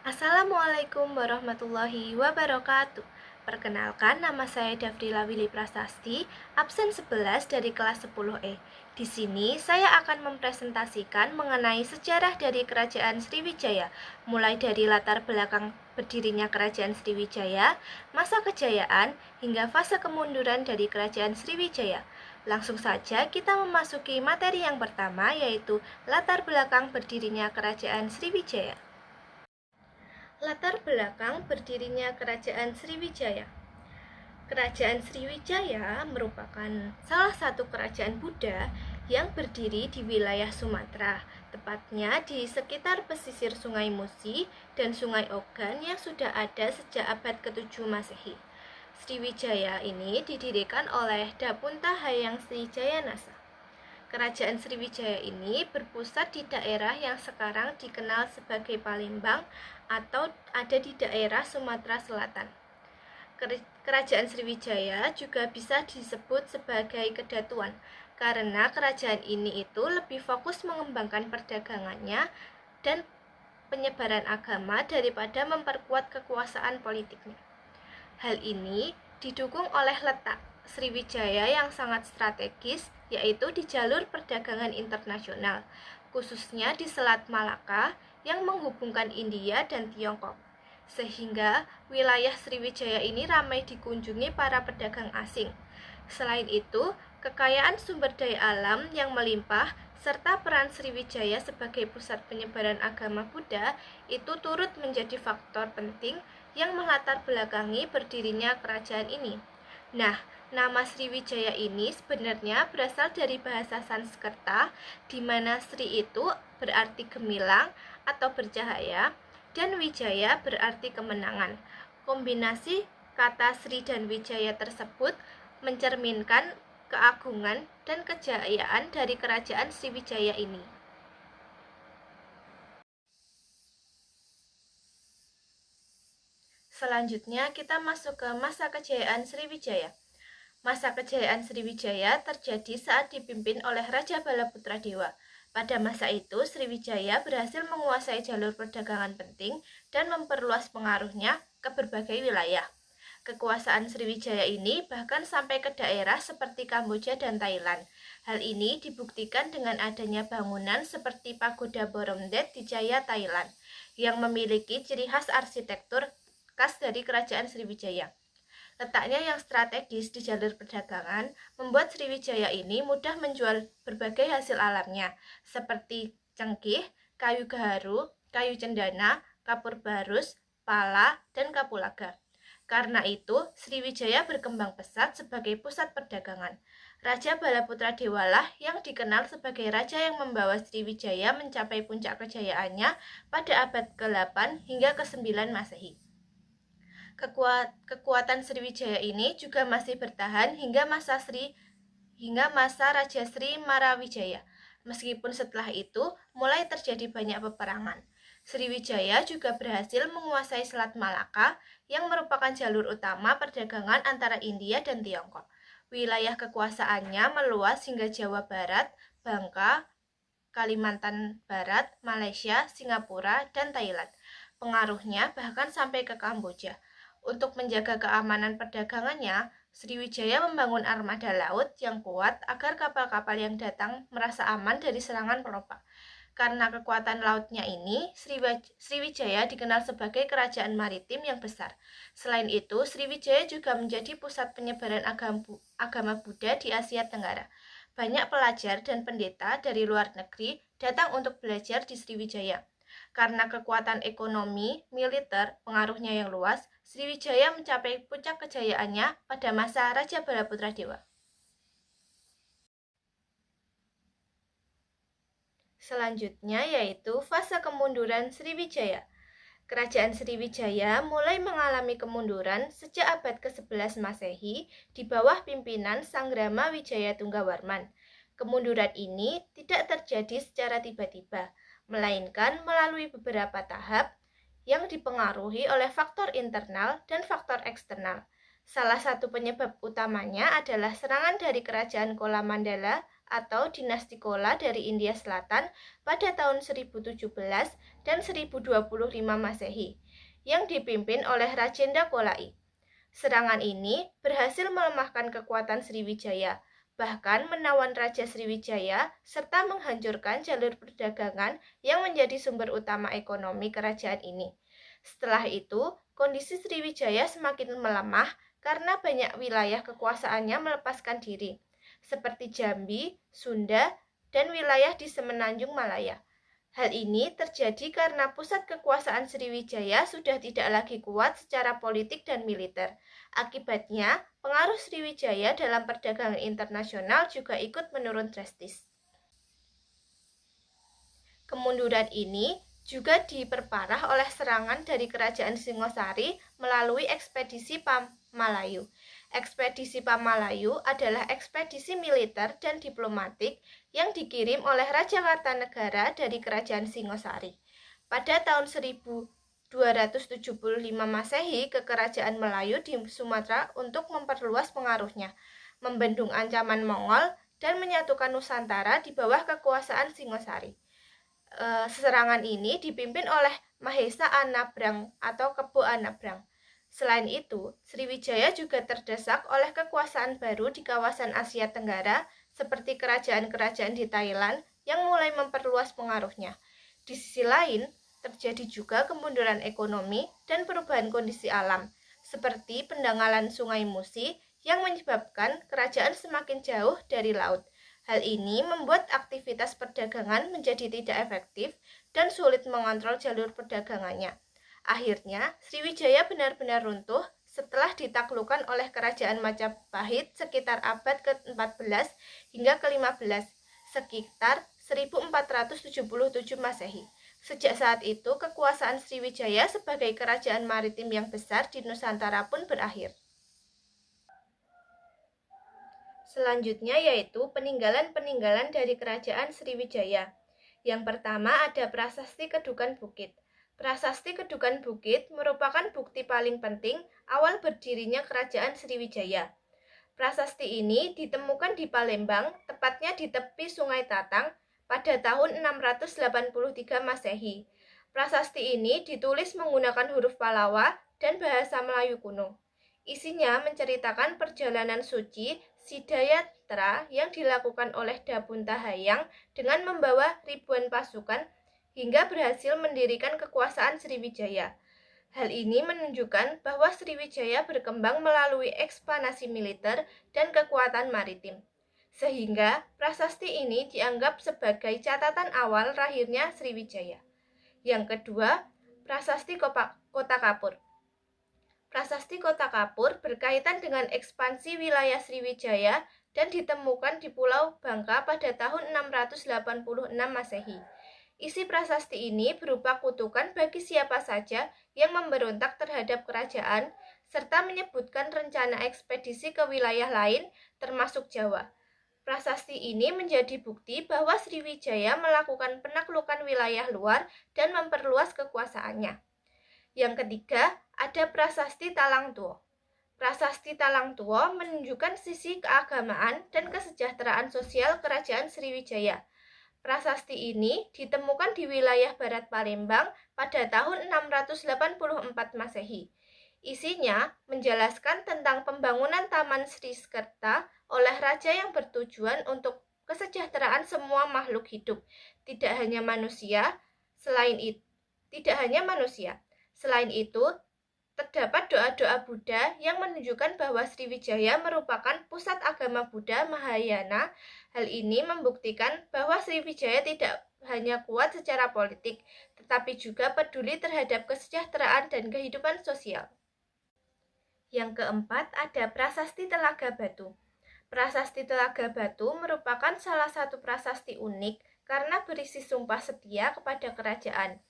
Assalamualaikum warahmatullahi wabarakatuh. Perkenalkan, nama saya Davrila Willy Prasasti, absen 11 dari kelas 10E. Di sini saya akan mempresentasikan mengenai sejarah dari Kerajaan Sriwijaya, mulai dari latar belakang berdirinya Kerajaan Sriwijaya, masa kejayaan, hingga fase kemunduran dari Kerajaan Sriwijaya. Langsung saja kita memasuki materi yang pertama, yaitu latar belakang berdirinya Kerajaan Sriwijaya. Latar belakang berdirinya Kerajaan Sriwijaya. Kerajaan Sriwijaya merupakan salah satu kerajaan Buddha yang berdiri di wilayah Sumatera, tepatnya di sekitar pesisir Sungai Musi dan Sungai Ogan yang sudah ada sejak abad ke-7 Masehi. Sriwijaya ini didirikan oleh Dapunta Hayang Srijayanasa. Kerajaan Sriwijaya ini berpusat di daerah yang sekarang dikenal sebagai Palembang atau ada di daerah Sumatera Selatan. Kerajaan Sriwijaya juga bisa disebut sebagai kedatuan karena kerajaan ini itu lebih fokus mengembangkan perdagangannya dan penyebaran agama daripada memperkuat kekuasaan politiknya. Hal ini didukung oleh letak Sriwijaya yang sangat strategis, yaitu di jalur perdagangan internasional, khususnya di Selat Malaka yang menghubungkan India dan Tiongkok. Sehingga wilayah Sriwijaya ini ramai dikunjungi para pedagang asing. Selain itu, kekayaan sumber daya alam yang melimpah serta peran Sriwijaya sebagai pusat penyebaran agama Buddha itu turut menjadi faktor penting yang melatar belakangi berdirinya kerajaan ini. Nah, nama Sriwijaya ini sebenarnya berasal dari bahasa Sanskerta, di mana Sri itu berarti gemilang atau bercahaya, dan Wijaya berarti kemenangan. Kombinasi kata Sri dan Wijaya tersebut mencerminkan keagungan dan kejayaan dari kerajaan Sriwijaya ini. Selanjutnya kita masuk ke masa kejayaan Sriwijaya. Masa kejayaan Sriwijaya terjadi saat dipimpin oleh Raja Balaputra Dewa. Pada masa itu, Sriwijaya berhasil menguasai jalur perdagangan penting dan memperluas pengaruhnya ke berbagai wilayah. Kekuasaan Sriwijaya ini bahkan sampai ke daerah seperti Kamboja dan Thailand. Hal ini dibuktikan dengan adanya bangunan seperti Pagoda Boromdet di Jaya, Thailand, yang memiliki ciri khas arsitektur khas dari kerajaan Sriwijaya. Letaknya yang strategis di jalur perdagangan membuat Sriwijaya ini mudah menjual berbagai hasil alamnya, seperti cengkih, kayu gaharu, kayu cendana, kapur barus, pala, dan kapulaga. Karena itu, Sriwijaya berkembang pesat sebagai pusat perdagangan. Raja Balaputra Dewalah yang dikenal sebagai raja yang membawa Sriwijaya mencapai puncak kejayaannya pada abad ke-8 hingga ke-9 Masehi. Kekuatan Sriwijaya ini juga masih bertahan hingga masa Raja Sri Marawijaya. Meskipun setelah itu mulai terjadi banyak peperangan. Sriwijaya juga berhasil menguasai Selat Malaka yang merupakan jalur utama perdagangan antara India dan Tiongkok. Wilayah kekuasaannya meluas hingga Jawa Barat, Bangka, Kalimantan Barat, Malaysia, Singapura, dan Thailand. Pengaruhnya bahkan sampai ke Kamboja. Untuk menjaga keamanan perdagangannya, Sriwijaya membangun armada laut yang kuat agar kapal-kapal yang datang merasa aman dari serangan perompak. Karena kekuatan lautnya ini, Sriwijaya dikenal sebagai kerajaan maritim yang besar. Selain itu, Sriwijaya juga menjadi pusat penyebaran agama Buddha di Asia Tenggara. Banyak pelajar dan pendeta dari luar negeri datang untuk belajar di Sriwijaya. Karena kekuatan ekonomi, militer, pengaruhnya yang luas, Sriwijaya mencapai puncak kejayaannya pada masa Raja Balaputra Dewa. Selanjutnya yaitu fase kemunduran Sriwijaya. Kerajaan Sriwijaya mulai mengalami kemunduran sejak abad ke-11 Masehi di bawah pimpinan Sanggrama Wijaya Tunggawarman. Kemunduran ini tidak terjadi secara tiba-tiba, melainkan melalui beberapa tahap yang dipengaruhi oleh faktor internal dan faktor eksternal. Salah satu penyebab utamanya adalah serangan dari kerajaan Kola Mandala atau dinasti Chola dari India Selatan pada tahun 1017 dan 1025 Masehi, yang dipimpin oleh Rajendra Kolai. Serangan ini berhasil melemahkan kekuatan Sriwijaya, bahkan menawan Raja Sriwijaya serta menghancurkan jalur perdagangan yang menjadi sumber utama ekonomi kerajaan ini. Setelah itu, kondisi Sriwijaya semakin melemah karena banyak wilayah kekuasaannya melepaskan diri, seperti Jambi, Sunda, dan wilayah di Semenanjung Malaya. Hal ini terjadi karena pusat kekuasaan Sriwijaya sudah tidak lagi kuat secara politik dan militer. Akibatnya, pengaruh Sriwijaya dalam perdagangan internasional juga ikut menurun drastis. Kemunduran ini juga diperparah oleh serangan dari kerajaan Singosari melalui ekspedisi Pamalayu. Ekspedisi Pamalayu adalah ekspedisi militer dan diplomatik yang dikirim oleh Raja Kartanegara dari kerajaan Singosari. Pada tahun 1275 Masehi ke kerajaan Melayu di Sumatera untuk memperluas pengaruhnya, membendung ancaman Mongol, dan menyatukan Nusantara di bawah kekuasaan Singosari. Serangan ini dipimpin oleh Mahesa Anabrang atau Kebo Anabrang. Selain itu, Sriwijaya juga terdesak oleh kekuasaan baru di kawasan Asia Tenggara seperti kerajaan-kerajaan di Thailand yang mulai memperluas pengaruhnya. Di sisi lain, terjadi juga kemunduran ekonomi dan perubahan kondisi alam, seperti pendangkalan Sungai Musi yang menyebabkan kerajaan semakin jauh dari laut. Hal ini membuat aktivitas perdagangan menjadi tidak efektif dan sulit mengontrol jalur perdagangannya. Akhirnya, Sriwijaya benar-benar runtuh setelah ditaklukkan oleh kerajaan Majapahit sekitar abad ke-14 hingga ke-15, sekitar 1477 Masehi. Sejak saat itu, kekuasaan Sriwijaya sebagai kerajaan maritim yang besar di Nusantara pun berakhir. Selanjutnya yaitu peninggalan-peninggalan dari kerajaan Sriwijaya. Yang pertama ada Prasasti Kedukan Bukit. Prasasti Kedukan Bukit merupakan bukti paling penting awal berdirinya kerajaan Sriwijaya. Prasasti ini ditemukan di Palembang, tepatnya di tepi Sungai Tatang, pada tahun 683 Masehi. Prasasti ini ditulis menggunakan huruf Palawa dan bahasa Melayu kuno. Isinya menceritakan perjalanan suci Sidayatra yang dilakukan oleh Dabunta Hayang dengan membawa ribuan pasukan hingga berhasil mendirikan kekuasaan Sriwijaya. Hal ini menunjukkan bahwa Sriwijaya berkembang melalui ekspansi militer dan kekuatan maritim. Sehingga prasasti ini dianggap sebagai catatan awal lahirnya Sriwijaya. Yang kedua, Prasasti Kota Kapur. Prasasti Kota Kapur berkaitan dengan ekspansi wilayah Sriwijaya dan ditemukan di Pulau Bangka pada tahun 686 Masehi. Isi prasasti ini berupa kutukan bagi siapa saja yang memberontak terhadap kerajaan, serta menyebutkan rencana ekspedisi ke wilayah lain, termasuk Jawa. Prasasti ini menjadi bukti bahwa Sriwijaya melakukan penaklukan wilayah luar dan memperluas kekuasaannya. Yang ketiga, ada Prasasti Talang Tuo. Prasasti Talang Tuo menunjukkan sisi keagamaan dan kesejahteraan sosial kerajaan Sriwijaya. Prasasti ini ditemukan di wilayah barat Palembang pada tahun 684 Masehi. Isinya menjelaskan tentang pembangunan Taman Sri Skerta oleh raja yang bertujuan untuk kesejahteraan semua makhluk hidup, tidak hanya manusia. Selain itu, terdapat doa-doa Buddha yang menunjukkan bahwa Sriwijaya merupakan pusat agama Buddha Mahayana. Hal ini membuktikan bahwa Sriwijaya tidak hanya kuat secara politik, tetapi juga peduli terhadap kesejahteraan dan kehidupan sosial. Yang keempat ada Prasasti Telaga Batu. Prasasti Telaga Batu merupakan salah satu prasasti unik karena berisi sumpah setia kepada kerajaan.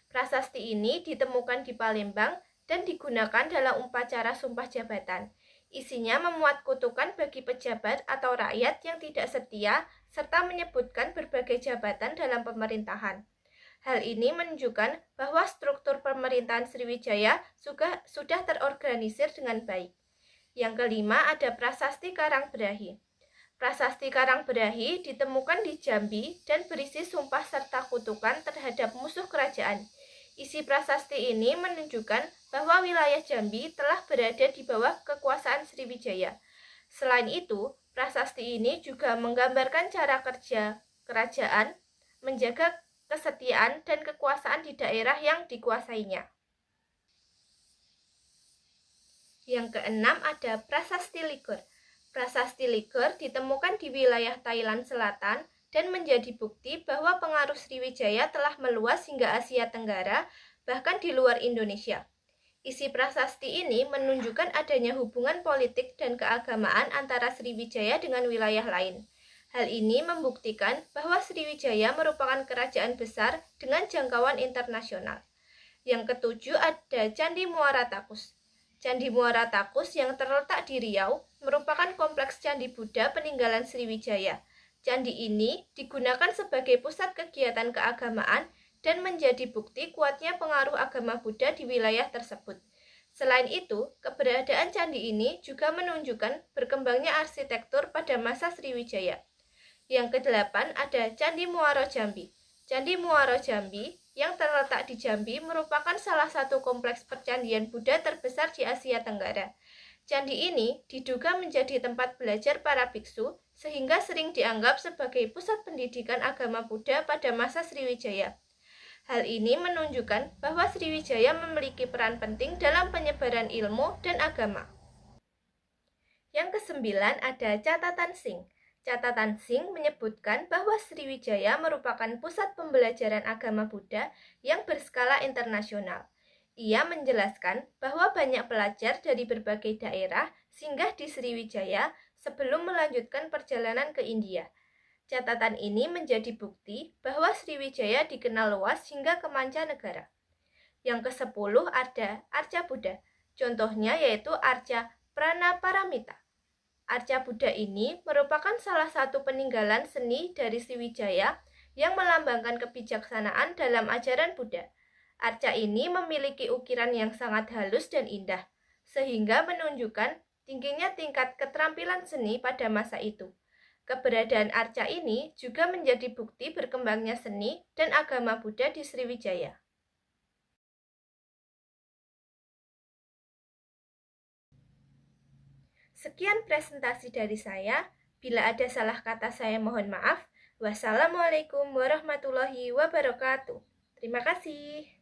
Prasasti ini ditemukan di Palembang dan digunakan dalam upacara sumpah jabatan. Isinya memuat kutukan bagi pejabat atau rakyat yang tidak setia, serta menyebutkan berbagai jabatan dalam pemerintahan. Hal ini menunjukkan bahwa struktur pemerintahan Sriwijaya sudah terorganisir dengan baik. Yang kelima ada Prasasti Karangbrahi. Prasasti Karangbrahi ditemukan di Jambi dan berisi sumpah serta kutukan terhadap musuh kerajaan. Isi prasasti ini menunjukkan bahwa wilayah Jambi telah berada di bawah kekuasaan Sriwijaya. Selain itu, prasasti ini juga menggambarkan cara kerja kerajaan menjaga kesetiaan dan kekuasaan di daerah yang dikuasainya. Yang keenam ada Prasasti Liger. Prasasti Liger ditemukan di wilayah Thailand Selatan dan menjadi bukti bahwa pengaruh Sriwijaya telah meluas hingga Asia Tenggara, bahkan di luar Indonesia. Isi prasasti ini menunjukkan adanya hubungan politik dan keagamaan antara Sriwijaya dengan wilayah lain. Hal ini membuktikan bahwa Sriwijaya merupakan kerajaan besar dengan jangkauan internasional. Yang ketujuh ada Candi Muara Takus. Candi Muara Takus yang terletak di Riau merupakan kompleks candi Buddha peninggalan Sriwijaya. Candi ini digunakan sebagai pusat kegiatan keagamaan dan menjadi bukti kuatnya pengaruh agama Buddha di wilayah tersebut. Selain itu, keberadaan candi ini juga menunjukkan berkembangnya arsitektur pada masa Sriwijaya. Yang kedelapan ada Candi Muaro Jambi. Candi Muaro Jambi yang terletak di Jambi merupakan salah satu kompleks percandian Buddha terbesar di Asia Tenggara. Candi ini diduga menjadi tempat belajar para biksu sehingga sering dianggap sebagai pusat pendidikan agama Buddha pada masa Sriwijaya. Hal ini menunjukkan bahwa Sriwijaya memiliki peran penting dalam penyebaran ilmu dan agama. Yang kesembilan ada catatan Sing. Catatan Sing menyebutkan bahwa Sriwijaya merupakan pusat pembelajaran agama Buddha yang berskala internasional. Ia menjelaskan bahwa banyak pelajar dari berbagai daerah singgah di Sriwijaya sebelum melanjutkan perjalanan ke India. Catatan ini menjadi bukti bahwa Sriwijaya dikenal luas hingga ke mancanegara. Yang ke-10 ada Arca Buddha. Contohnya yaitu Arca Pranaparamita. Arca Buddha ini merupakan salah satu peninggalan seni dari Sriwijaya yang melambangkan kebijaksanaan dalam ajaran Buddha. Arca ini memiliki ukiran yang sangat halus dan indah, sehingga menunjukkan tingginya tingkat keterampilan seni pada masa itu. Keberadaan arca ini juga menjadi bukti berkembangnya seni dan agama Buddha di Sriwijaya. Sekian presentasi dari saya. Bila ada salah kata saya mohon maaf. Wassalamualaikum warahmatullahi wabarakatuh. Terima kasih.